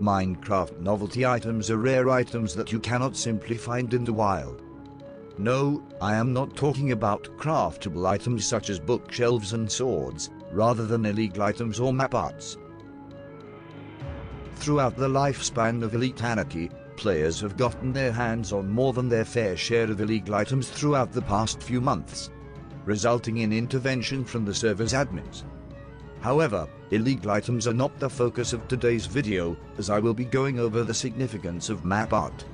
Minecraft novelty items are rare items that you cannot simply find in the wild. No, I am not talking about craftable items such as bookshelves and swords, rather than illegal items or map arts. Throughout the lifespan of Elite Anarchy, players have gotten their hands on more than their fair share of illegal items throughout the past few months, resulting in intervention from the server's admins. However, illegal items are not the focus of today's video, as I will be going over the significance of map art.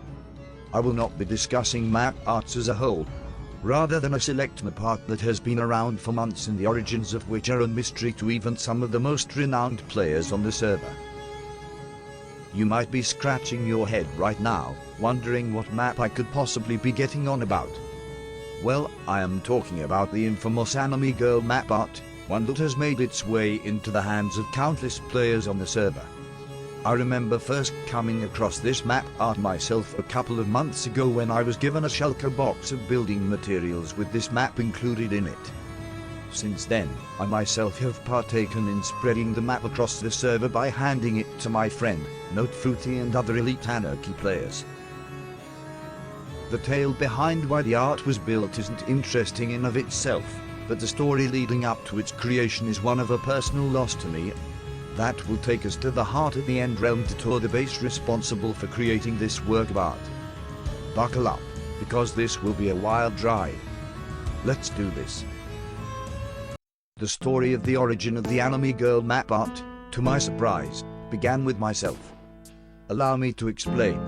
I will not be discussing map arts as a whole, rather than a select map art that has been around for months and the origins of which are a mystery to even some of the most renowned players on the server. You might be scratching your head right now, wondering what map I could possibly be getting on about. Well, I am talking about the infamous Anime Girl map art, one that has made its way into the hands of countless players on the server. I remember first coming across this map art myself a couple of months ago when I was given a shulker box of building materials with this map included in it. Since then, I myself have partaken in spreading the map across the server by handing it to my friend, Notefruity, and other Elite Anarchy players. The tale behind why the art was built isn't interesting in of itself, but the story leading up to its creation is one of a personal loss to me. That will take us to the heart of the End Realm to tour the base responsible for creating this work of art. Buckle up, because this will be a wild ride. Let's do this. The story of the origin of the Anime Girl map art, to my surprise, began with myself. Allow me to explain.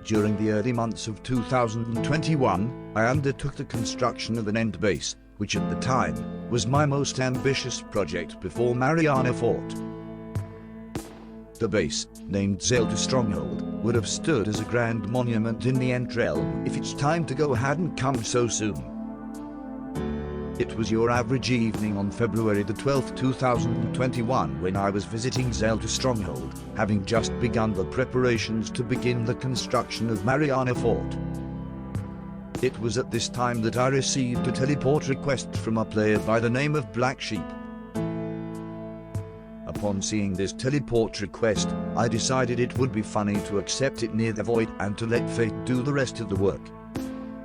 During the early months of 2021, I undertook the construction of an end base, which at the time was my most ambitious project before Mariana Fort. The base, named Zelda Stronghold, would have stood as a grand monument in the End Realm if its time to go hadn't come so soon. It was your average evening on February the 12th, 2021 when I was visiting Zelda Stronghold, having just begun the preparations to begin the construction of Mariana Fort. It was at this time that I received a teleport request from a player by the name of Black Sheep. Upon seeing this teleport request, I decided it would be funny to accept it near the void and to let fate do the rest of the work.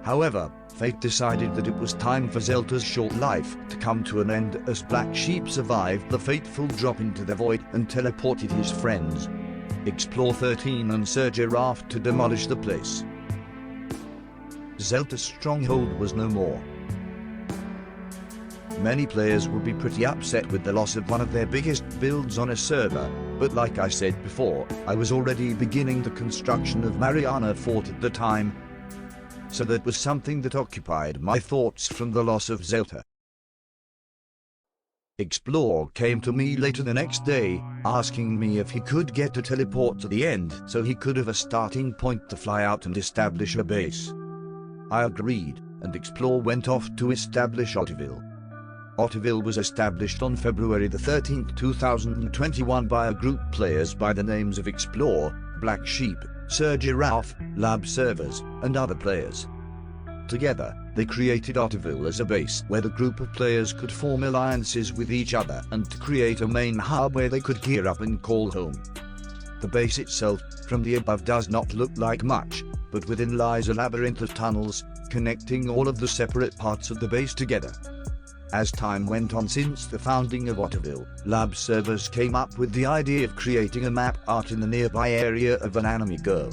However, fate decided that it was time for Zelda's short life to come to an end as Black Sheep survived the fateful drop into the void and teleported his friends, Explore 13 and Sir Giraffe, to demolish the place. Zelda's stronghold was no more. Many players will be pretty upset with the loss of one of their biggest builds on a server, but like I said before, I was already beginning the construction of Mariana Fort at the time, so that was something that occupied my thoughts from the loss of Zelda. Explore came to me later the next day, asking me if he could get a teleport to the end so he could have a starting point to fly out and establish a base. I agreed, and Explore went off to establish Otterville. Otterville was established on February the 13th, 2021 by a group players by the names of Explore, Black Sheep, Sir Giraffe, Lab Servers, and other players. Together, they created Otterville as a base where the group of players could form alliances with each other and to create a main hub where they could gear up and call home. The base itself, from the above, does not look like much, but within lies a labyrinth of tunnels, connecting all of the separate parts of the base together. As time went on since the founding of Otterville, Lab Servers came up with the idea of creating a map art in the nearby area of an Anime Girl.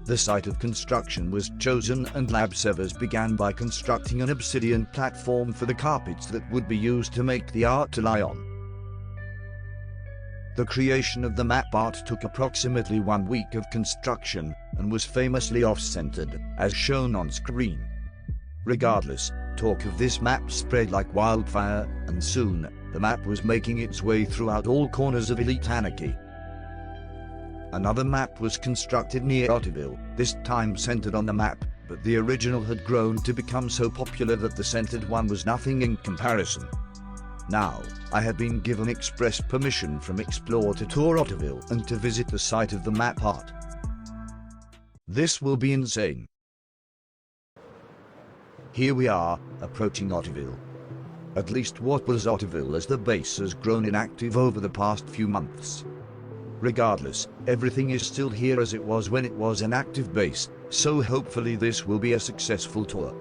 The site of construction was chosen and Lab Servers began by constructing an obsidian platform for the carpets that would be used to make the art to lie on. The creation of the map art took approximately 1 week of construction and was famously off-centered, as shown on screen. Regardless, talk of this map spread like wildfire, and soon, the map was making its way throughout all corners of Elite Anarchy. Another map was constructed near Otterville, this time centered on the map, but the original had grown to become so popular that the centered one was nothing in comparison. Now, I had been given express permission from Explore to tour Otterville and to visit the site of the map art. This will be insane. Here we are, approaching Otterville. At least what was Otterville, as the base has grown inactive over the past few months. Regardless, everything is still here as it was when it was an active base, so hopefully this will be a successful tour.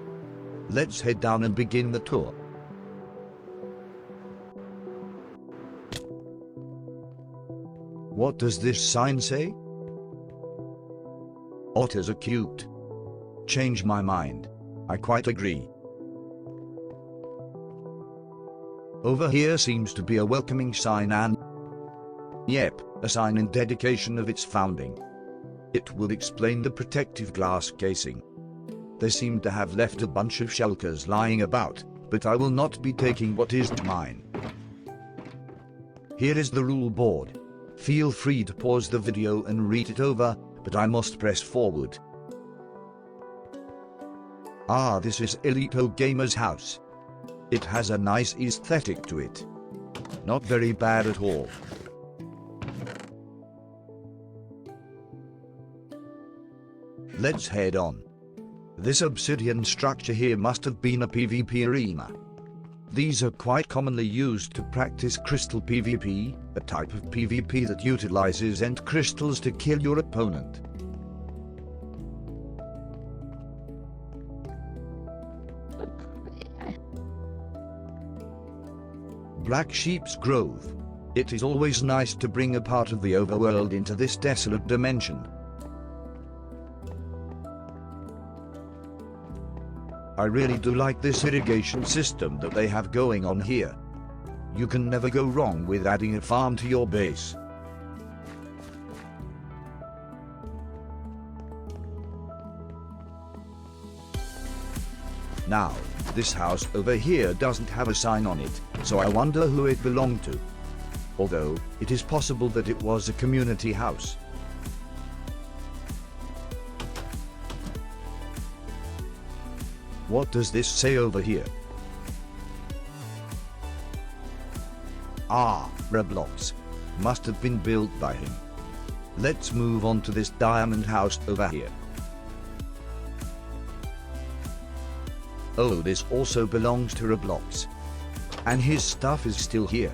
Let's head down and begin the tour. What does this sign say? Otters are cute. Change my mind. I quite agree. Over here seems to be a welcoming sign and, yep, a sign in dedication of its founding. It will explain the protective glass casing. They seem to have left a bunch of shulkers lying about, but I will not be taking what is mine. Here is the rule board. Feel free to pause the video and read it over, but I must press forward. Ah, this is Elito Gamer's house. It has a nice aesthetic to it. Not very bad at all. Let's head on. This obsidian structure here must have been a PvP arena. These are quite commonly used to practice crystal PvP, a type of PvP that utilizes end crystals to kill your opponent. Black Sheep's Grove. It is always nice to bring a part of the overworld into this desolate dimension. I really do like this irrigation system that they have going on here. You can never go wrong with adding a farm to your base. Now, this house over here doesn't have a sign on it, so I wonder who it belonged to. Although, it is possible that it was a community house. What does this say over here? Ah, Roblox. Must have been built by him. Let's move on to this diamond house over here. Oh, this also belongs to Roblox. And his stuff is still here.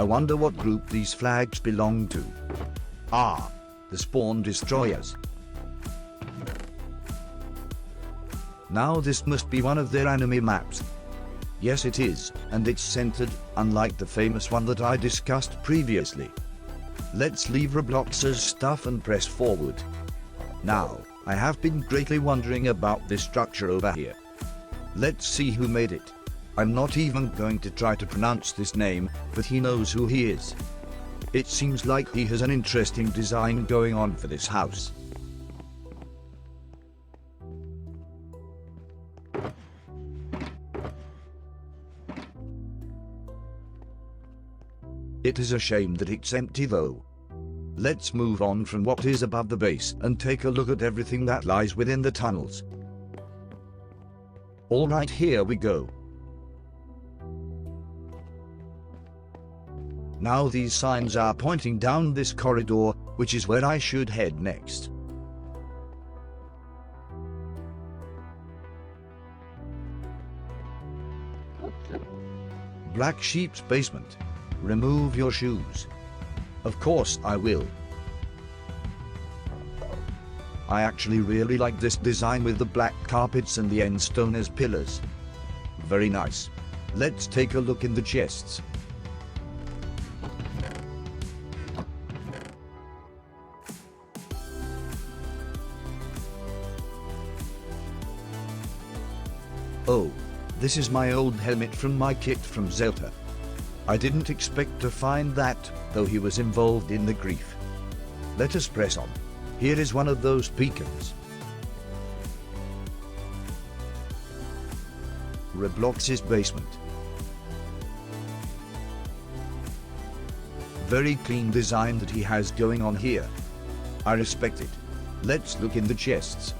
I wonder what group these flags belong to. Ah, the Spawn Destroyers. Now this must be one of their anime maps. Yes it is, and it's centered, unlike the famous one that I discussed previously. Let's leave Roblox's stuff and press forward. Now, I have been greatly wondering about this structure over here. Let's see who made it. I'm not even going to try to pronounce this name, but he knows who he is. It seems like he has an interesting design going on for this house. It is a shame that it's empty though. Let's move on from what is above the base and take a look at everything that lies within the tunnels. Alright, here we go. Now these signs are pointing down this corridor, which is where I should head next. Black Sheep's basement. Remove your shoes. Of course I will. I actually really like this design with the black carpets and the end stone as pillars. Very nice. Let's take a look in the chests. Oh, this is my old helmet from my kit from Zelda. I didn't expect to find that, though he was involved in the grief. Let us press on. Here is one of those beacons. Roblox's basement. Very clean design that he has going on here. I respect it. Let's look in the chests.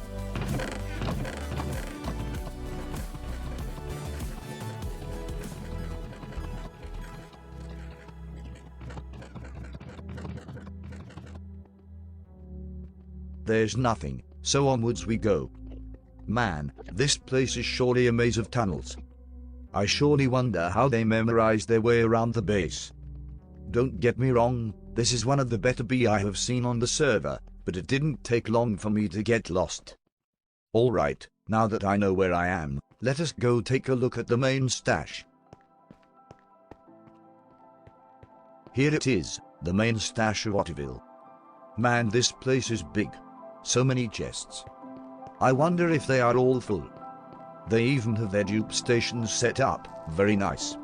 There's nothing, so onwards we go. Man, this place is surely a maze of tunnels. I surely wonder how they memorized their way around the base. Don't get me wrong, this is one of the better B I have seen on the server, but it didn't take long for me to get lost. Alright, now that I know where I am, let us go take a look at the main stash. Here it is, the main stash of Otterville. Man, this place is big. So many chests. I wonder if they are all full. They even have their dupe stations set up, very nice.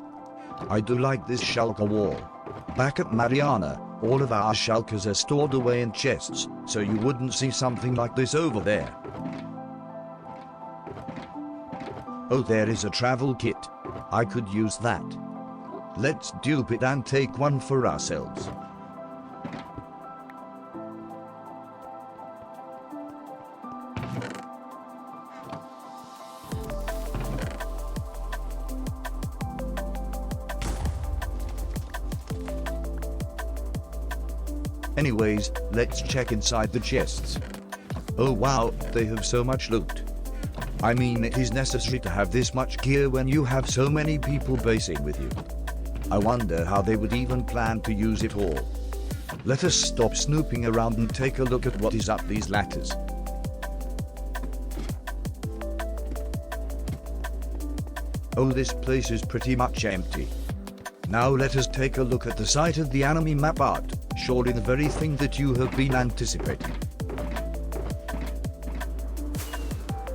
I do like this shulker wall. Back at Mariana, all of our shulkers are stored away in chests, so you wouldn't see something like this over there. Oh, there is a travel kit. I could use that. Let's dupe it and take one for ourselves. Anyways, let's check inside the chests. Oh wow, they have so much loot. I mean, it is necessary to have this much gear when you have so many people basing with you. I wonder how they would even plan to use it all. Let us stop snooping around and take a look at what is up these ladders. Oh, this place is pretty much empty. Now let us take a look at the site of the enemy map art, surely the very thing that you have been anticipating.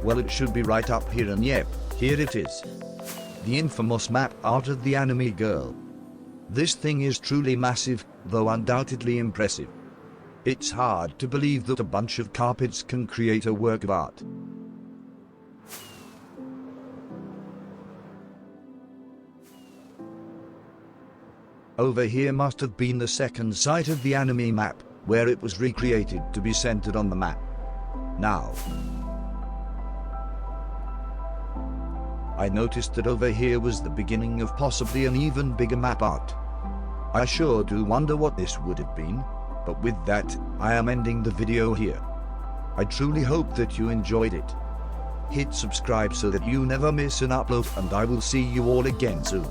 Well, it should be right up here, and yep, here it is. The infamous map art of the enemy girl. This thing is truly massive, though undoubtedly impressive. It's hard to believe that a bunch of carpets can create a work of art. Over here must have been the second site of the enemy map, where it was recreated to be centered on the map. Now, I noticed that over here was the beginning of possibly an even bigger map art. I sure do wonder what this would have been, but with that, I am ending the video here. I truly hope that you enjoyed it. Hit subscribe so that you never miss an upload, and I will see you all again soon.